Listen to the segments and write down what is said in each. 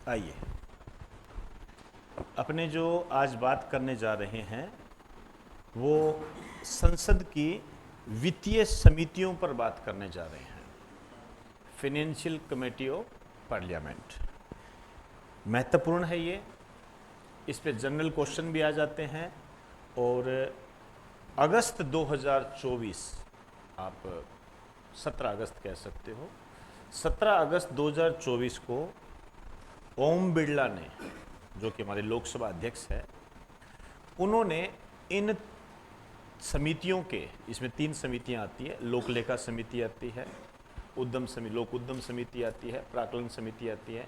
आइए, अपने जो आज बात करने जा रहे हैं वो संसद की वित्तीय समितियों पर बात करने जा रहे हैं। फाइनेंशियल कमेटी ऑफ पार्लियामेंट महत्वपूर्ण है ये। इस पे जनरल क्वेश्चन भी आ जाते हैं। और अगस्त 2024, आप 17 अगस्त कह सकते हो, 17 अगस्त 2024 को ओम बिरला ने, जो कि हमारे लोकसभा अध्यक्ष है, उन्होंने इन समितियों के, इसमें 3 समितियां आती है, लोक लेखा समिति आती है, लोक उद्यम समिति आती है, प्राक्कलन समिति आती है,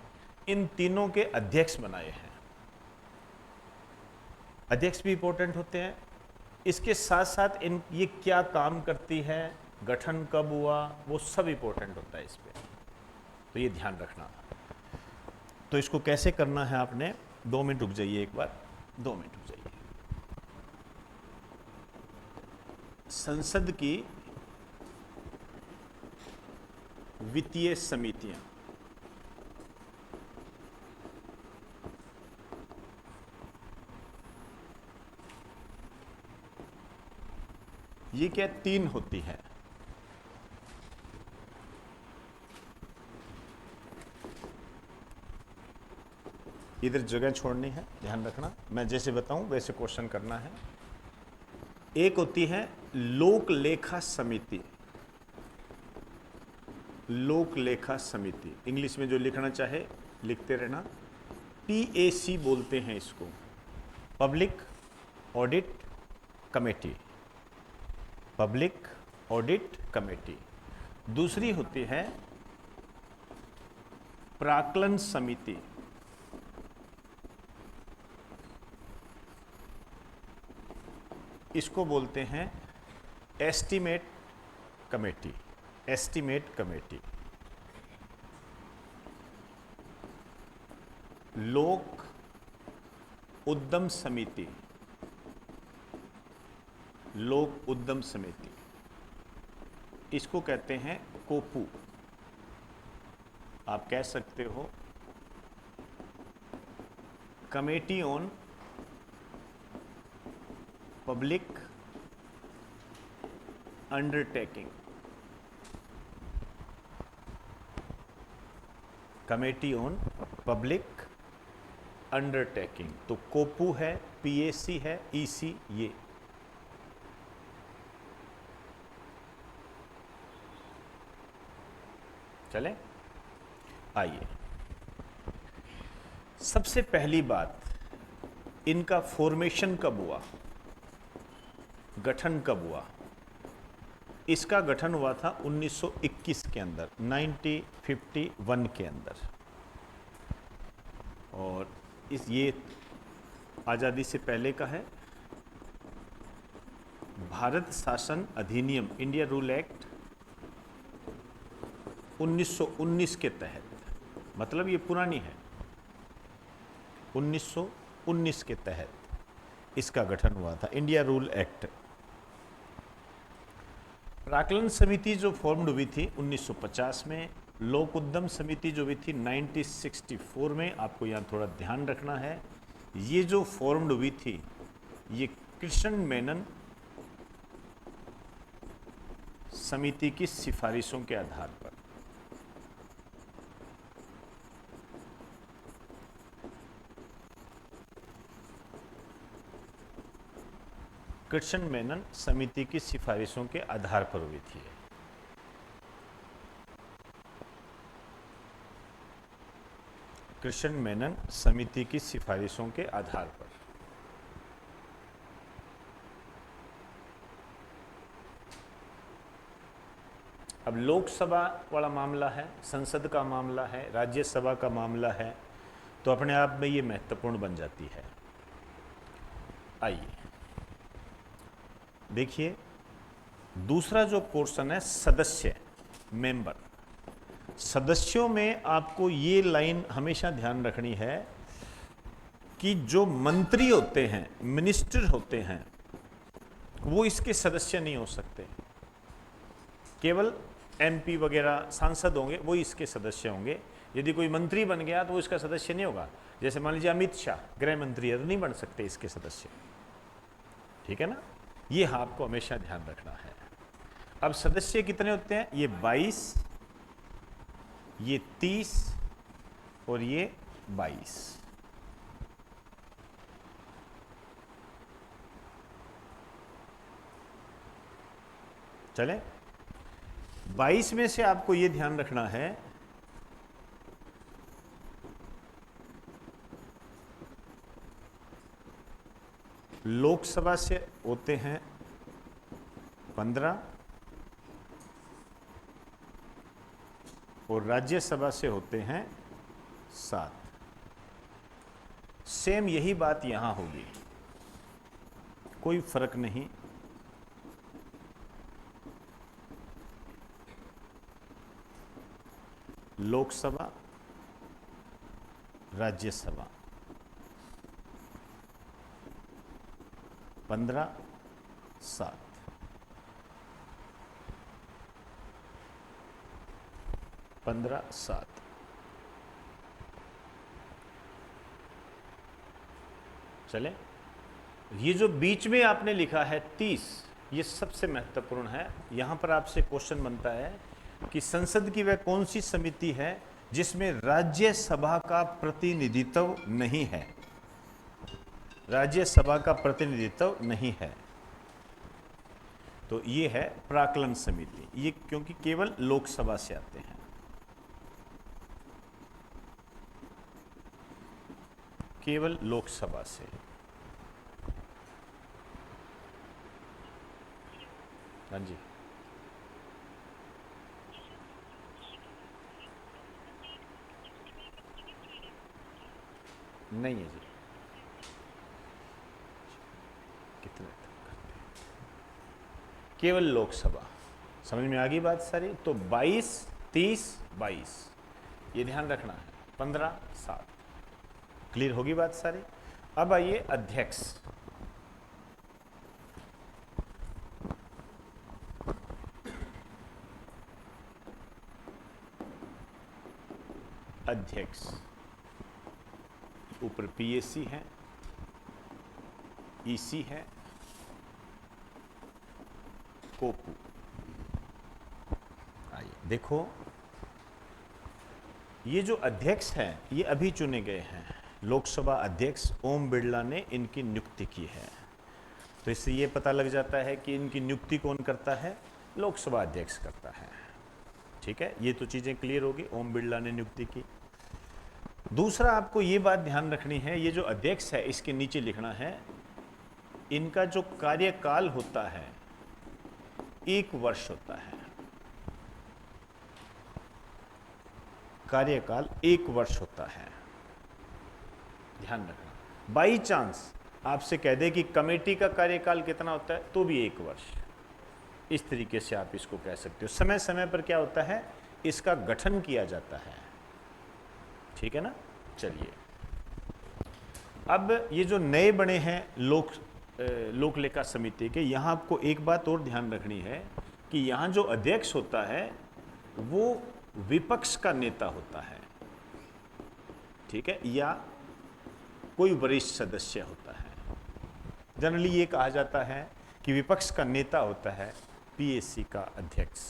इन तीनों के अध्यक्ष बनाए हैं। अध्यक्ष भी इंपॉर्टेंट होते हैं। इसके साथ साथ इन ये क्या काम करती है, गठन कब हुआ, वो सब इंपॉर्टेंट होता है इस पे, तो ये ध्यान रखना। तो इसको कैसे करना है आपने, 2 मिनट रुक जाइए, एक बार 2 मिनट रुक जाइए। संसद की वित्तीय समितियां, ये क्या 3 होती है। इधर जगह छोड़नी है, ध्यान रखना, मैं जैसे बताऊं वैसे क्वेश्चन करना है। एक होती है लोक लेखा समिति, लोक लेखा समिति, इंग्लिश में जो लिखना चाहे लिखते रहना, PAC बोलते हैं इसको, public audit committee, public audit committee. दूसरी होती है प्राक्कलन समिति, इसको बोलते हैं एस्टीमेट कमेटी, एस्टीमेट कमेटी। लोक उद्यम समिति, लोक उद्यम समिति, इसको कहते हैं कोपू। आप कह सकते हो committee on public undertaking, committee on public undertaking. तो कोपू है, PAC है, EC, ये चले। आइए, सबसे पहली बात, इनका फॉर्मेशन कब हुआ, गठन कब हुआ। इसका गठन हुआ था 1921 के अंदर, 1951 के अंदर। और ये आज़ादी से पहले का है। भारत शासन अधिनियम, इंडिया रूल एक्ट 1919 के तहत, मतलब ये पुरानी है, 1919 के तहत इसका गठन हुआ था, इंडिया रूल एक्ट। प्राक्कलन समिति जो फॉर्म्ड हुई थी 1950 में, लोक उद्यम समिति जो हुई थी 1964 में। आपको यहाँ थोड़ा ध्यान रखना है, ये जो फॉर्म्ड हुई थी ये कृष्ण मेनन समिति की सिफारिशों के आधार पर। कृष्ण मेनन समिति की सिफारिशों के आधार पर हुई थी। कृष्ण मेनन समिति की सिफारिशों के आधार पर। अब लोकसभा वाला मामला है, संसद का मामला है, राज्यसभा का मामला है, तो अपने आप में ये महत्वपूर्ण बन जाती है। आइए देखिए, दूसरा जो पोर्शन है सदस्य, मेंबर। सदस्यों में आपको ये लाइन हमेशा ध्यान रखनी है कि जो मंत्री होते हैं, मिनिस्टर होते हैं, वो इसके सदस्य नहीं हो सकते। केवल एमपी वगैरह सांसद होंगे वो इसके सदस्य होंगे। यदि कोई मंत्री बन गया तो वो इसका सदस्य नहीं होगा। जैसे मान लीजिए अमित शाह गृह मंत्री है तो नहीं बन सकते इसके सदस्य, ठीक है ना। ये आपको हमेशा ध्यान रखना है। अब सदस्य कितने होते हैं, ये 22, ये 30 और ये 22। चले, 22 में से आपको ये ध्यान रखना है लोकसभा से होते हैं 15 और राज्यसभा से होते हैं 7। सेम यही बात यहां होगी, कोई फर्क नहीं। लोकसभा, राज्यसभा 15, 7। चले, ये जो बीच में आपने लिखा है 30, ये सबसे महत्वपूर्ण है। यहां पर आपसे क्वेश्चन बनता है कि संसद की वह कौन सी समिति है जिसमें राज्यसभा का प्रतिनिधित्व नहीं है। राज्यसभा का प्रतिनिधित्व नहीं है तो ये है प्राक्कलन समिति। ये क्योंकि केवल लोकसभा से आते हैं। केवल लोकसभा से। हाँ जी, नहीं है जी, कितने केवल लोकसभा। समझ में आ गई बात सारी। तो 22, 30, 22 ये ध्यान रखना है। 15, 7 क्लियर होगी बात सारी। अब आइए अध्यक्ष। अध्यक्ष ऊपर पीएसी है, ईसी है, कोपू। आइए देखो, ये जो अध्यक्ष हैं ये अभी चुने गए हैं। लोकसभा अध्यक्ष ओम बिरला ने इनकी नियुक्ति की है। तो इससे ये पता लग जाता है कि इनकी नियुक्ति कौन करता है, लोकसभा अध्यक्ष करता है। ठीक है, ये तो चीजें क्लियर होगी, ओम बिरला ने नियुक्ति की। दूसरा आपको ये बात ध्यान रखनी है, ये जो अध्यक्ष है इसके नीचे लिखना है इनका जो कार्यकाल होता है 1 वर्ष होता है। कार्यकाल 1 वर्ष होता है, ध्यान रखना। बाई चांस आपसे कह दे कि कमेटी का कार्यकाल कितना होता है तो भी 1 वर्ष। इस तरीके से आप इसको कह सकते हो। समय समय पर क्या होता है, इसका गठन किया जाता है। ठीक है ना। चलिए, अब ये जो नए बने हैं लोक लेखा समिति के, यहां आपको एक बात और ध्यान रखनी है कि यहां जो अध्यक्ष होता है वो विपक्ष का नेता होता है। ठीक है, या कोई वरिष्ठ सदस्य होता है। जनरली ये कहा जाता है कि विपक्ष का नेता होता है पीएसी का अध्यक्ष।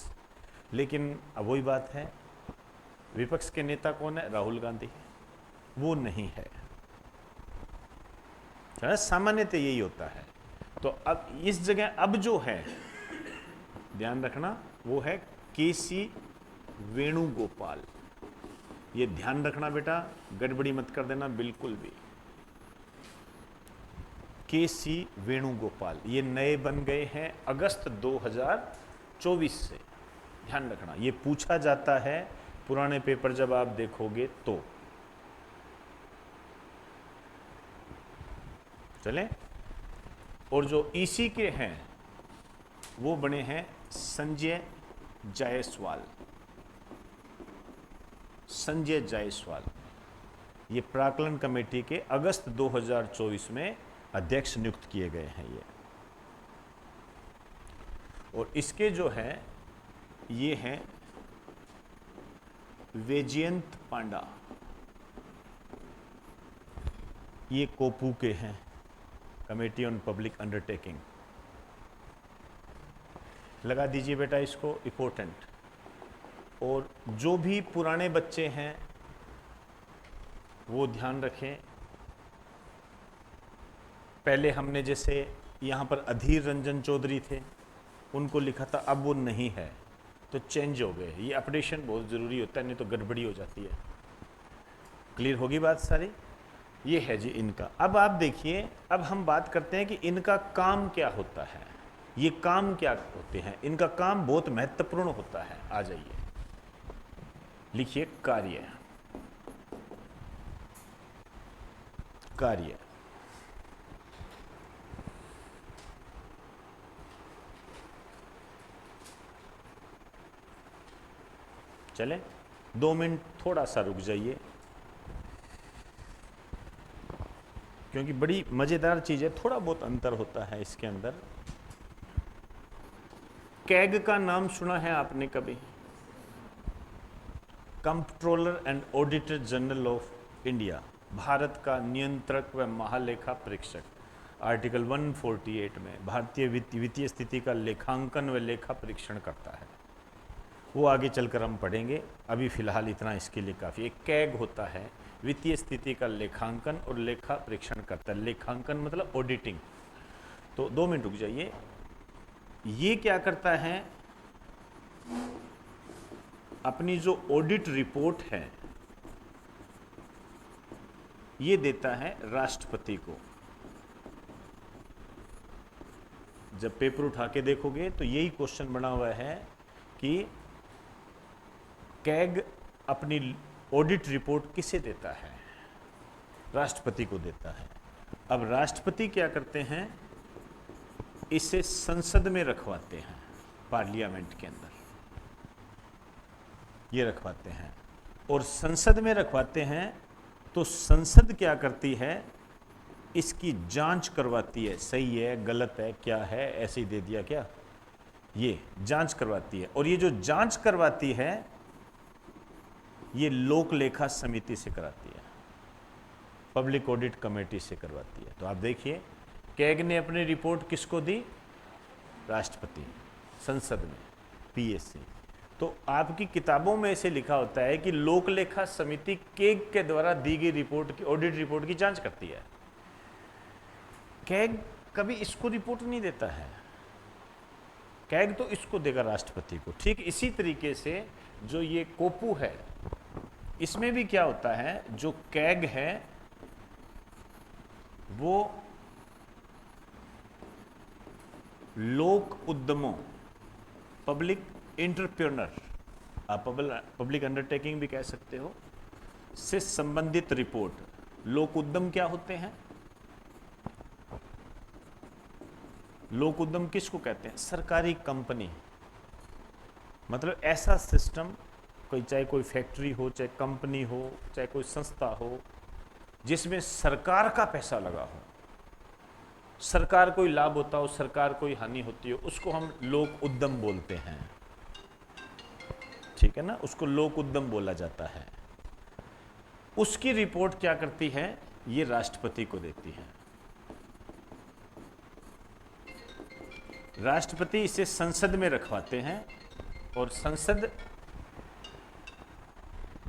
लेकिन अब वही बात है, विपक्ष के नेता कौन है, राहुल गांधी, वो नहीं है। सामान्यतः यही होता है। तो अब इस जगह अब जो है ध्यान रखना वो है केसी वेणुगोपाल। ये ध्यान रखना बेटा, गड़बड़ी मत कर देना बिल्कुल भी। केसी वेणुगोपाल ये नए बन गए हैं अगस्त 2024 से। ध्यान रखना, ये पूछा जाता है पुराने पेपर जब आप देखोगे तो। चलें, और जो ईसी के हैं वो बने हैं संजय जायसवाल। संजय जायसवाल ये प्राक्कलन कमेटी के अगस्त 2024 में अध्यक्ष नियुक्त किए गए हैं ये। और इसके जो है ये हैं वैजयंत पांडा, ये कोपू के हैं, कमेटी ऑन पब्लिक अंडरटेकिंग। लगा दीजिए बेटा इसको, इम्पोर्टेंट। और जो भी पुराने बच्चे हैं वो ध्यान रखें, पहले हमने जैसे यहाँ पर अधीर रंजन चौधरी थे, उनको लिखा था, अब वो नहीं है तो चेंज हो गए। ये अपडेशन बहुत ज़रूरी होता है, नहीं तो गड़बड़ी हो जाती है। क्लियर होगी बात सारी? ये है जी इनका। अब आप देखिए, अब हम बात करते हैं कि इनका काम क्या होता है, ये काम क्या होते हैं। इनका काम बहुत महत्वपूर्ण होता है। आ जाइए, लिखिए कार्य। कार्य चले 2 मिनट थोड़ा सा रुक जाइए, क्योंकि बड़ी मज़ेदार चीज़ है, थोड़ा बहुत अंतर होता है इसके अंदर। कैग का नाम सुना है आपने कभी? Comptroller and auditor general of India, Bharat का नियंत्रक व महालेखा परीक्षक। आर्टिकल 148 में भारतीय वित्तीय स्थिति का लेखांकन व लेखा परीक्षण करता है। वो आगे चलकर हम पढ़ेंगे, अभी फिलहाल इतना इसके लिए काफ़ी। एक कैग होता है, वित्तीय स्थिति का लेखांकन और लेखा परीक्षण करता है। लेखांकन मतलब ऑडिटिंग। तो 2 मिनट रुक जाइए। ये क्या करता है, अपनी जो ऑडिट रिपोर्ट है ये देता है राष्ट्रपति को। जब पेपर उठा के देखोगे तो यही क्वेश्चन बना हुआ है कि कैग अपनी ऑडिट रिपोर्ट किसे देता है? राष्ट्रपति को देता है। अब राष्ट्रपति क्या करते हैं, इसे संसद में रखवाते हैं, पार्लियामेंट के अंदर ये रखवाते हैं। और संसद में रखवाते हैं तो संसद क्या करती है, इसकी जांच करवाती है, सही है गलत है क्या है, ऐसे ही दे दिया क्या, ये जांच करवाती है। और ये जो जांच करवाती है ये लोक लेखा समिति से कराती है, पब्लिक ऑडिट कमेटी से करवाती है। तो आप देखिए, कैग ने अपनी रिपोर्ट किसको दी? राष्ट्रपति, संसद में, पीएससी। तो आपकी किताबों में ऐसे लिखा होता है कि लोक लेखा समिति कैग के द्वारा दी गई रिपोर्ट की, ऑडिट रिपोर्ट की जांच करती है। कैग कभी इसको रिपोर्ट नहीं देता है, कैग तो इसको देगा राष्ट्रपति को। ठीक इसी तरीके से जो ये कोपू है, इसमें भी क्या होता है, जो कैग है वो लोक उद्यमों, पब्लिक एंटरप्रेन्योर, आप पब्लिक अंडरटेकिंग भी कह सकते हो, से संबंधित रिपोर्ट। लोक उद्यम क्या होते हैं? लोक उद्यम किसको कहते हैं? सरकारी कंपनी, मतलब ऐसा सिस्टम, कोई चाहे कोई फैक्ट्री हो, चाहे कंपनी हो, चाहे कोई संस्था हो, जिसमें सरकार का पैसा लगा हो, सरकार कोई लाभ होता हो, सरकार कोई हानि होती हो, उसको हम लोक उद्यम बोलते हैं। ठीक है ना, उसको लोक उद्यम बोला जाता है। उसकी रिपोर्ट क्या करती है, ये राष्ट्रपति को देती है। राष्ट्रपति इसे संसद में रखवाते हैं और संसद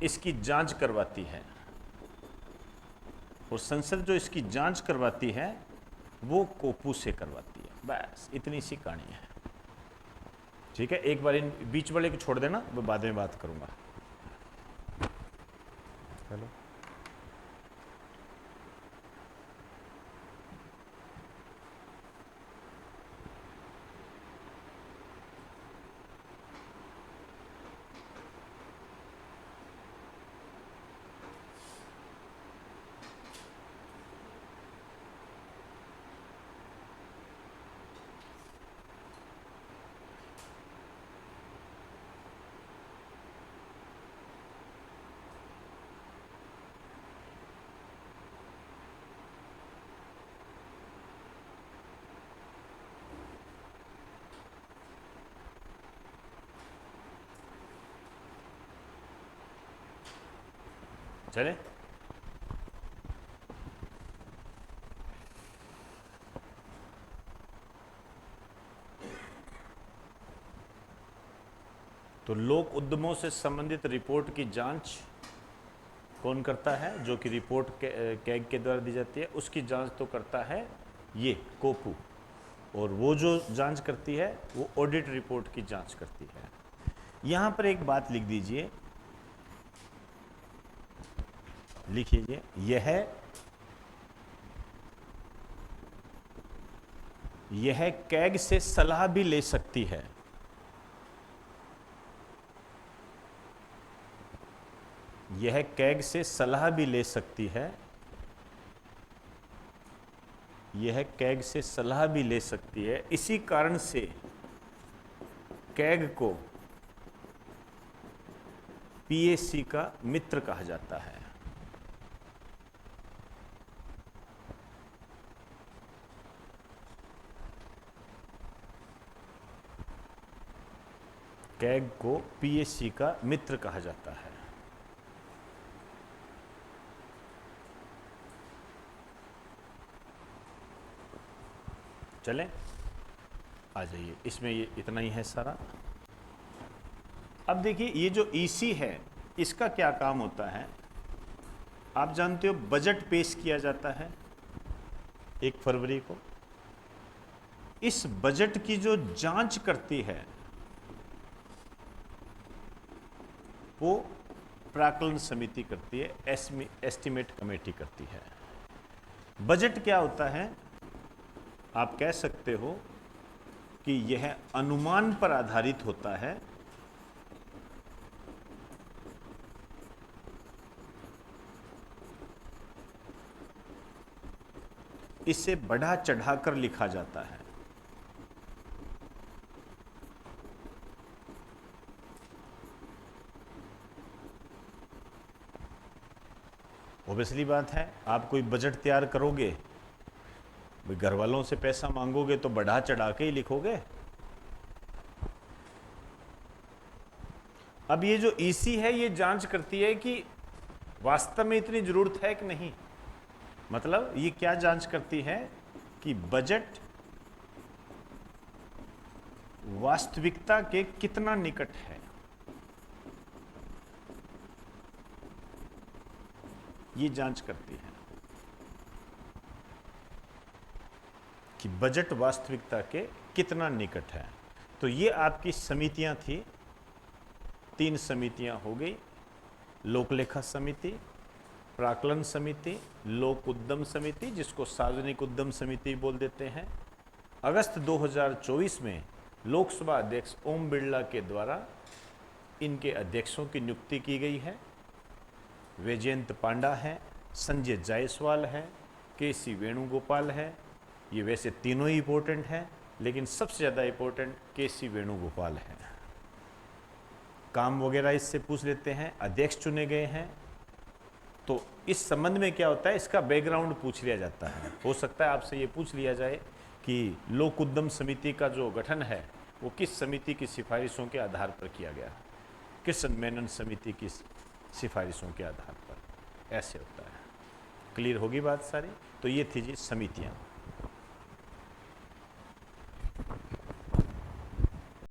इसकी जांच करवाती है। और संसद जो इसकी जांच करवाती है वो कोपू से करवाती है। बस इतनी सी कहानी है। ठीक है, एक बार इन बीच वाले को छोड़ देना, मैं बाद में बात करूंगा। हेलो, चले। तो लोक उद्यमों से संबंधित रिपोर्ट की जांच कौन करता है? जो कि रिपोर्ट कैग के द्वारा दी जाती है, उसकी जांच तो करता है ये कोपू, और वो जो जांच करती है वो ऑडिट रिपोर्ट की जांच करती है। यहां पर एक बात लिख दीजिए, लिख लीजिए, यह कैग से सलाह भी ले सकती है। यह कैग से सलाह भी ले सकती है। यह कैग से सलाह भी ले सकती है। इसी कारण से कैग को पीएसी का मित्र कहा जाता है। कैग को पीएसी का मित्र कहा जाता है। चलें, आ जाइए, इसमें ये इतना ही है सारा। अब देखिए, ये जो ईसी है इसका क्या काम होता है? आप जानते हो बजट पेश किया जाता है 1 फरवरी को। इस बजट की जो जांच करती है वो प्राक्कलन समिति करती है, एस्टिमेट कमेटी करती है। बजट क्या होता है? आप कह सकते हो कि यह अनुमान पर आधारित होता है। इसे बढ़ा चढ़ाकर लिखा जाता है। ऑब्वियसली बात है, आप कोई बजट तैयार करोगे, भाई घर वालों से पैसा मांगोगे तो बढ़ा चढ़ा के ही लिखोगे। अब ये जो ईसी है ये जांच करती है कि वास्तव में इतनी जरूरत है कि नहीं। मतलब ये क्या जांच करती है कि बजट वास्तविकता के कितना निकट है। ये जांच करती है कि बजट वास्तविकता के कितना निकट है। तो ये आपकी समितियां थी, 3 समितियां हो गई, लोक लेखा समिति, प्राक्कलन समिति, लोक उद्यम समिति, जिसको सार्वजनिक उद्यम समिति बोल देते हैं। अगस्त 2024 में लोकसभा अध्यक्ष ओम बिरला के द्वारा इनके अध्यक्षों की नियुक्ति की गई है। वैजयंत पांडा है, संजय जायसवाल है, केसी वेणुगोपाल है। ये वैसे तीनों ही इंपॉर्टेंट हैं, लेकिन सबसे ज़्यादा इंपॉर्टेंट केसी वेणुगोपाल है। काम वगैरह इससे पूछ लेते हैं। अध्यक्ष चुने गए हैं, तो इस संबंध में क्या होता है, इसका बैकग्राउंड पूछ लिया जाता है। हो सकता है आपसे ये पूछ लिया जाए कि लोक उद्यम समिति का जो गठन है वो किस समिति की सिफारिशों के आधार पर किया गया? कृष्ण मेनन समिति की सिफारिशों के आधार पर। ऐसे होता है। क्लियर होगी बात सारी? तो ये थी जी समितियाँ।